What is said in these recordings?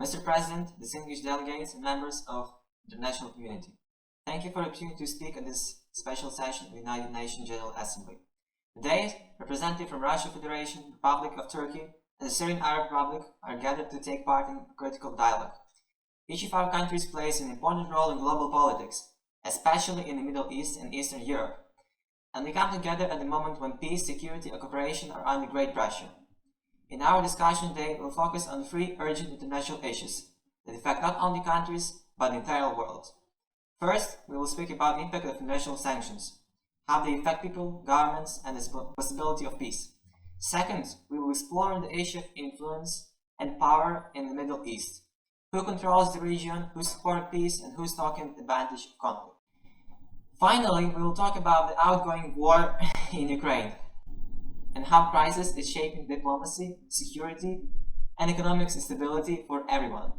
Mr. President, distinguished delegates, and members of the international community, thank you for the opportunity to speak at this special session of the United Nations General Assembly. Today, representatives from Russian Federation, Republic of Turkey, and the Syrian Arab Republic are gathered to take part in a critical dialogue. Each of our countries plays an important role in global politics, especially in the Middle East and Eastern Europe, and we come together at the moment when peace, security, and cooperation are under great pressure. In our discussion today, we'll focus on three urgent international issues that affect not only countries, but the entire world. First, we will speak about the impact of international sanctions, how they affect people, governments, and the possibility of peace. Second, we will explore the issue of influence and power in the Middle East. Who controls the region, who supports peace, and who is taking advantage of conflict. Finally, we will talk about the outgoing war in Ukraine and how crisis is shaping diplomacy, security, and economic stability for everyone,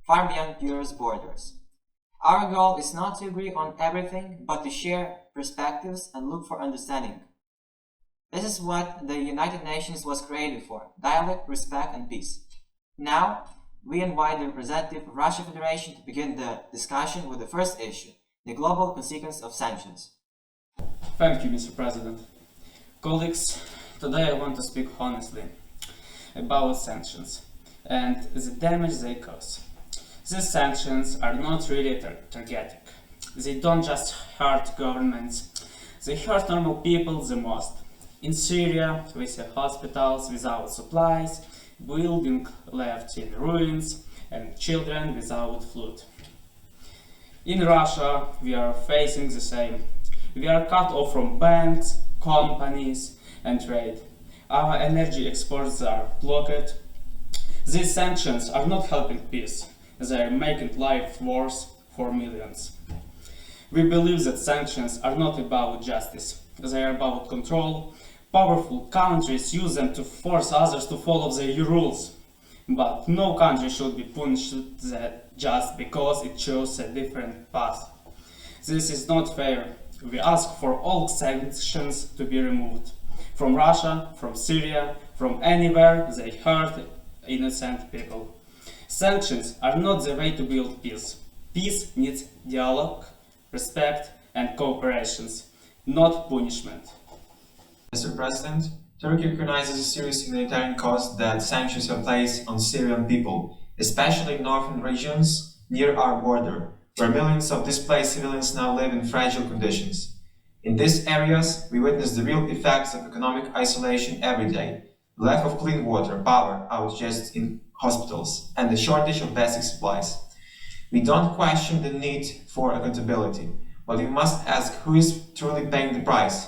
far beyond Europe's borders. Our goal is not to agree on everything, but to share perspectives and look for understanding. This is what the United Nations was created for: dialogue, respect, and peace. Now, we invite the representative of Russian Federation to begin the discussion with the first issue, the global consequence of sanctions. Thank you, Mr. President. Colleagues, today I want to speak honestly about sanctions and the damage they cause. These sanctions are not really targeted. They don't just hurt governments, they hurt normal people the most. In Syria, we see hospitals without supplies, buildings left in ruins, and children without food. In Russia, we are facing the same. We are cut off from banks, companies, and trade. Our energy exports are blocked. These sanctions are not helping peace. They are making life worse for millions. We believe that sanctions are not about justice. They are about control. Powerful countries use them to force others to follow their rules. But no country should be punished just because it chose a different path. This is not fair. We ask for all sanctions to be removed. From Russia, from Syria, from anywhere they hurt innocent people. Sanctions are not the way to build peace. Peace needs dialogue, respect, and cooperation, not punishment. Mr. President, Turkey recognizes a serious humanitarian cost that sanctions have placed on Syrian people, especially in northern regions near our border, where millions of displaced civilians now live in fragile conditions. In these areas, we witness the real effects of economic isolation every day: lack of clean water, power outages in hospitals, and the shortage of basic supplies. We don't question the need for accountability, but we must ask who is truly paying the price.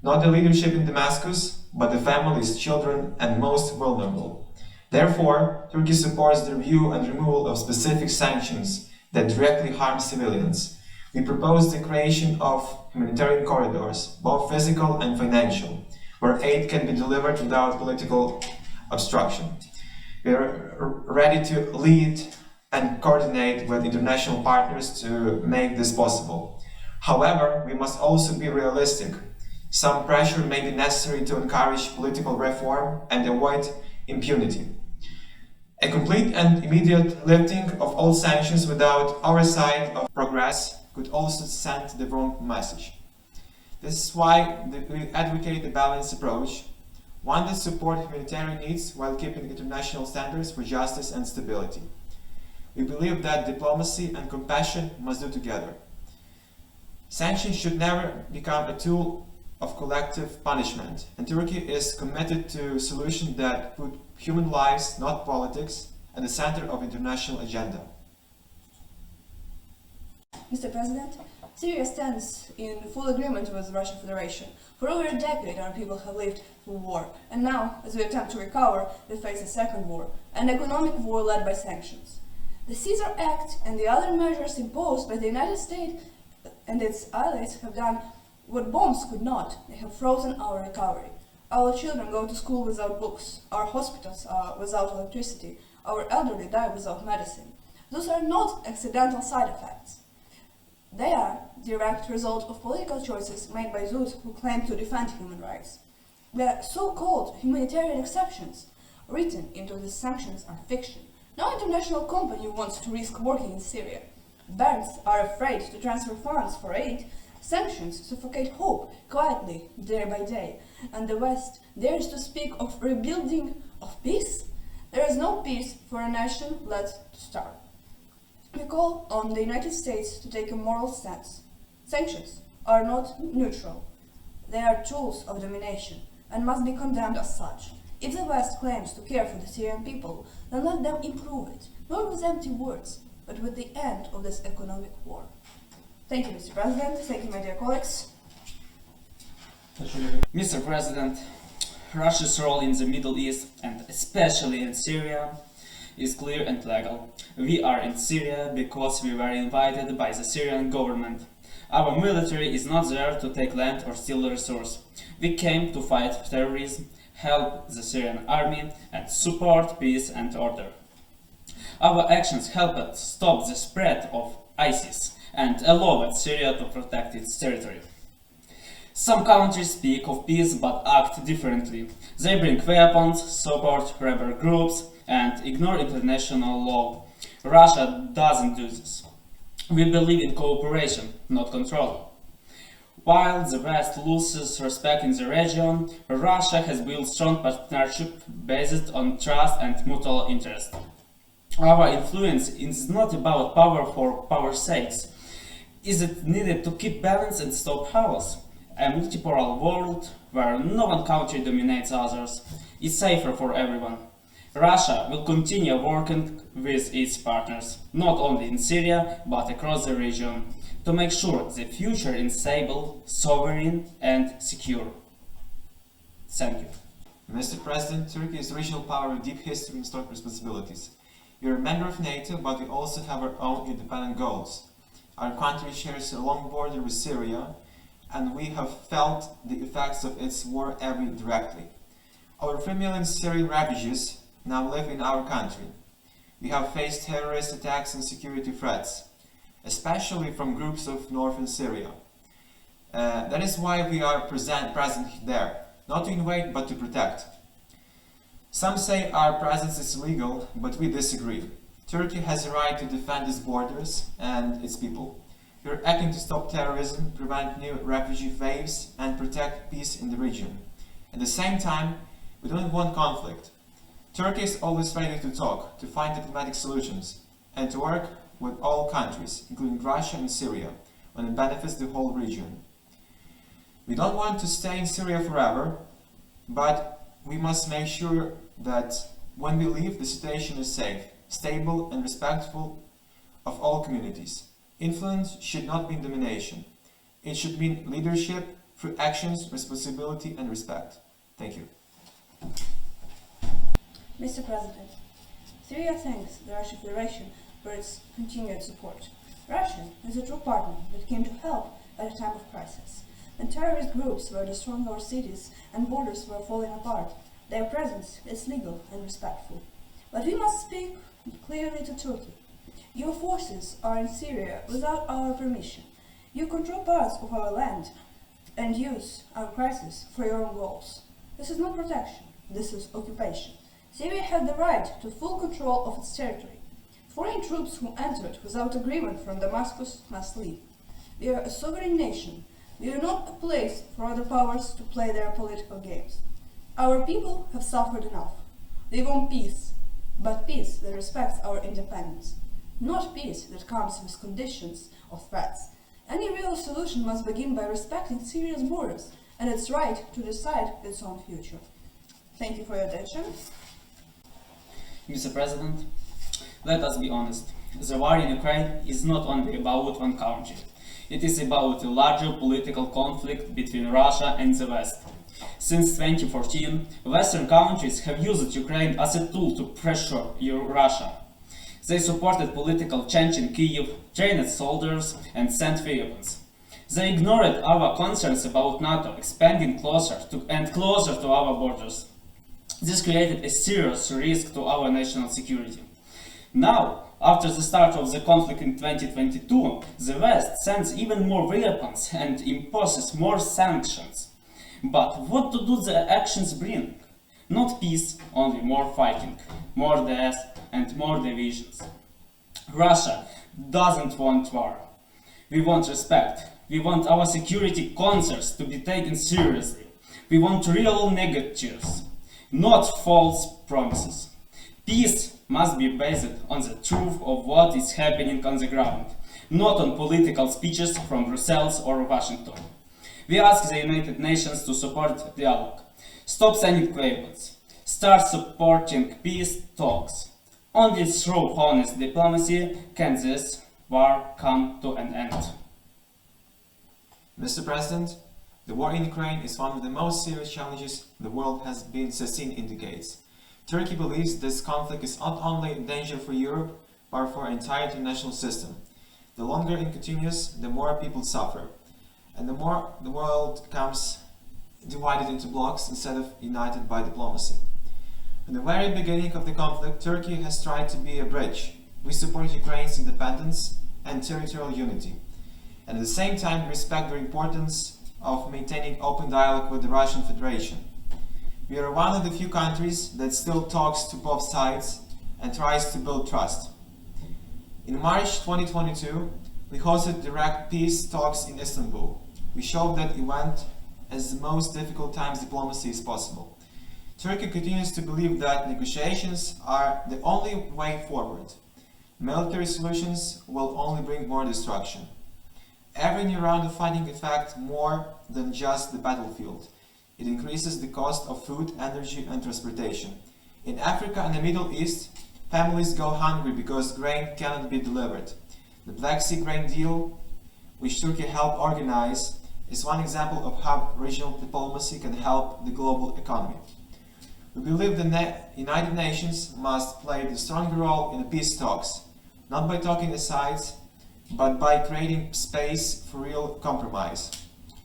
Not the leadership in Damascus, but the families, children, and most vulnerable. Therefore, Turkey supports the review and removal of specific sanctions that directly harm civilians. We propose the creation of humanitarian corridors, both physical and financial, where aid can be delivered without political obstruction. We are ready to lead and coordinate with international partners to make this possible. However, we must also be realistic. Some pressure may be necessary to encourage political reform and avoid impunity. A complete and immediate lifting of all sanctions without oversight of progress could also send the wrong message. This is why we advocate a balanced approach, one that supports humanitarian needs while keeping international standards for justice and stability. We believe that diplomacy and compassion must do together. Sanctions should never become a tool of collective punishment, and Turkey is committed to solutions that put human lives, not politics, at the center of international agenda. Mr. President, Syria stands in full agreement with the Russian Federation. For over a decade, our people have lived through war, and now, as we attempt to recover, they face a second war, an economic war led by sanctions. The Caesar Act and the other measures imposed by the United States and its allies have done what bombs could not. They have frozen our recovery. Our children go to school without books, our hospitals are without electricity, our elderly die without medicine. Those are not accidental side effects. They are direct result of political choices made by those who claim to defend human rights. The so-called humanitarian exceptions written into the sanctions are fiction. No international company wants to risk working in Syria. Banks are afraid to transfer funds for aid. Sanctions suffocate hope quietly, day by day. And the West dares to speak of rebuilding, of peace. There is no peace for a nation left to starve. We call on the United States to take a moral stance. Sanctions are not neutral. They are tools of domination and must be condemned as such. If the West claims to care for the Syrian people, then let them improve it, not with empty words, but with the end of this economic war. Thank you, Mr. President. Thank you, my dear colleagues. Mr. President, Russia's role in the Middle East, and especially in Syria, is clear and legal. We are in Syria because we were invited by the Syrian government. Our military is not there to take land or steal resources. We came to fight terrorism, help the Syrian army, and support peace and order. Our actions helped stop the spread of ISIS and allowed Syria to protect its territory. Some countries speak of peace but act differently. They bring weapons, support rebel groups, and ignore international law. Russia doesn't do this. We believe in cooperation, not control. While the West loses respect in the region, Russia has built strong partnership based on trust and mutual interest. Our influence is not about power for power's sake. Is it needed to keep balance and stop chaos? A multipolar world where no one country dominates others is safer for everyone. Russia will continue working with its partners, not only in Syria but across the region, to make sure the future is stable, sovereign and secure. Thank you. Mr. President, Turkey is a regional power with deep history and strong responsibilities. We are a member of NATO, but we also have our own independent goals. Our country shares a long border with Syria, and we have felt the effects of its war every directly. Over 3 million Syrian refugees now live in our country. We have faced terrorist attacks and security threats, especially from groups of northern Syria. That is why we are present there, not to invade but to protect. Some say our presence is illegal, but we disagree. Turkey has a right to defend its borders and its people. We are acting to stop terrorism, prevent new refugee waves, and protect peace in the region. At the same time, we don't want conflict. Turkey is always ready to talk, to find diplomatic solutions, and to work with all countries, including Russia and Syria, when it benefits the whole region. We don't want to stay in Syria forever, but we must make sure that when we leave, the situation is safe, stable, and respectful of all communities. Influence should not mean domination. It should mean leadership through actions, responsibility, and respect. Thank you. Mr. President, Syria thanks the Russian Federation for its continued support. Russia is a true partner that came to help at a time of crisis. When terrorist groups were destroying our cities and borders were falling apart, their presence is legal and respectful. But we must speak clearly to Turkey. Your forces are in Syria without our permission. You control parts of our land and use our crisis for your own goals. This is not protection, this is occupation. Syria had the right to full control of its territory. Foreign troops who entered without agreement from Damascus must leave. We are a sovereign nation. We are not a place for other powers to play their political games. Our people have suffered enough. They want peace, but peace that respects our independence, not peace that comes with conditions or threats. Any real solution must begin by respecting Syria's borders and its right to decide its own future. Thank you for your attention. Mr. President, let us be honest. The war in Ukraine is not only about one country. It is about a larger political conflict between Russia and the West. Since 2014, Western countries have used Ukraine as a tool to pressure Russia. They supported political change in Kyiv, trained soldiers, and sent weapons. They ignored our concerns about NATO expanding closer to our borders. This created a serious risk to our national security. Now, after the start of the conflict in 2022, the West sends even more weapons and imposes more sanctions. But what do the actions bring? Not peace, only more fighting, more death and more divisions. Russia doesn't want war. We want respect. We want our security concerns to be taken seriously. We want real negotiations, not false promises. Peace must be based on the truth of what is happening on the ground, not on political speeches from Brussels or Washington. We ask the United Nations to support dialogue. Stop sending weapons. Start supporting peace talks. Only through honest diplomacy can this war come to an end. Mr. President, the war in Ukraine is one of the most serious challenges the world has been seen in decades. Turkey believes this conflict is not only a danger for Europe, but for the entire international system. The longer it continues, the more people suffer, and the more the world becomes divided into blocks instead of united by diplomacy. From the very beginning of the conflict, Turkey has tried to be a bridge. We support Ukraine's independence and territorial unity, and at the same time respect the importance of maintaining open dialogue with the Russian Federation. We are one of the few countries that still talks to both sides and tries to build trust. In March 2022, we hosted direct peace talks in Istanbul. We showed that event as the most difficult times diplomacy is possible. Turkey continues to believe that negotiations are the only way forward. Military solutions will only bring more destruction. Every new round of fighting affects more than just the battlefield. It increases the cost of food, energy and transportation. In Africa and the Middle East, families go hungry because grain cannot be delivered. The Black Sea Grain Deal, which Turkey helped organize, is one example of how regional diplomacy can help the global economy. We believe the United Nations must play the stronger role in the peace talks, not by talking aside, but by creating space for real compromise.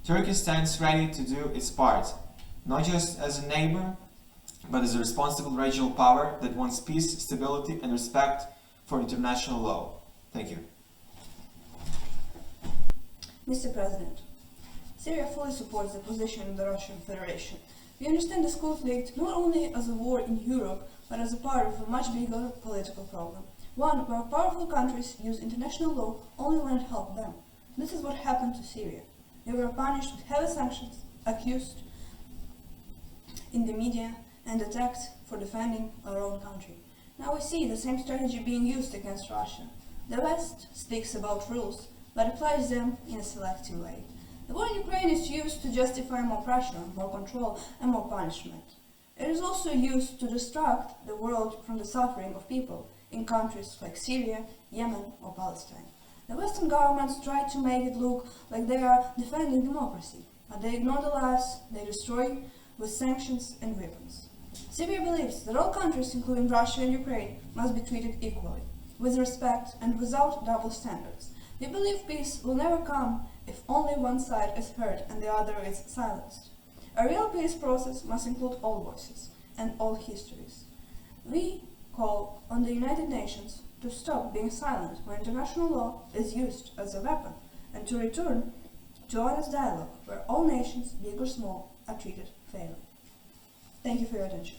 Turkey stands ready to do its part, not just as a neighbor, but as a responsible regional power that wants peace, stability and respect for international law. Thank you. Mr. President, Syria fully supports the position of the Russian Federation. We understand this conflict not only as a war in Europe, but as a part of a much bigger political problem. One where powerful countries use international law only when it helps them. This is what happened to Syria. They were punished with heavy sanctions, accused in the media, and attacked for defending our own country. Now we see the same strategy being used against Russia. The West speaks about rules, but applies them in a selective way. The war in Ukraine is used to justify more pressure, more control, and more punishment. It is also used to distract the world from the suffering of people in countries like Syria, Yemen, or Palestine. The Western governments try to make it look like they are defending democracy, but they ignore the lives they destroy with sanctions and weapons. Syria believes that all countries, including Russia and Ukraine, must be treated equally, with respect and without double standards. We believe peace will never come if only one side is heard and the other is silenced. A real peace process must include all voices and all histories. We call on the United Nations to stop being silent when international law is used as a weapon and to return to honest dialogue where all nations, big or small, are treated fairly. Thank you for your attention.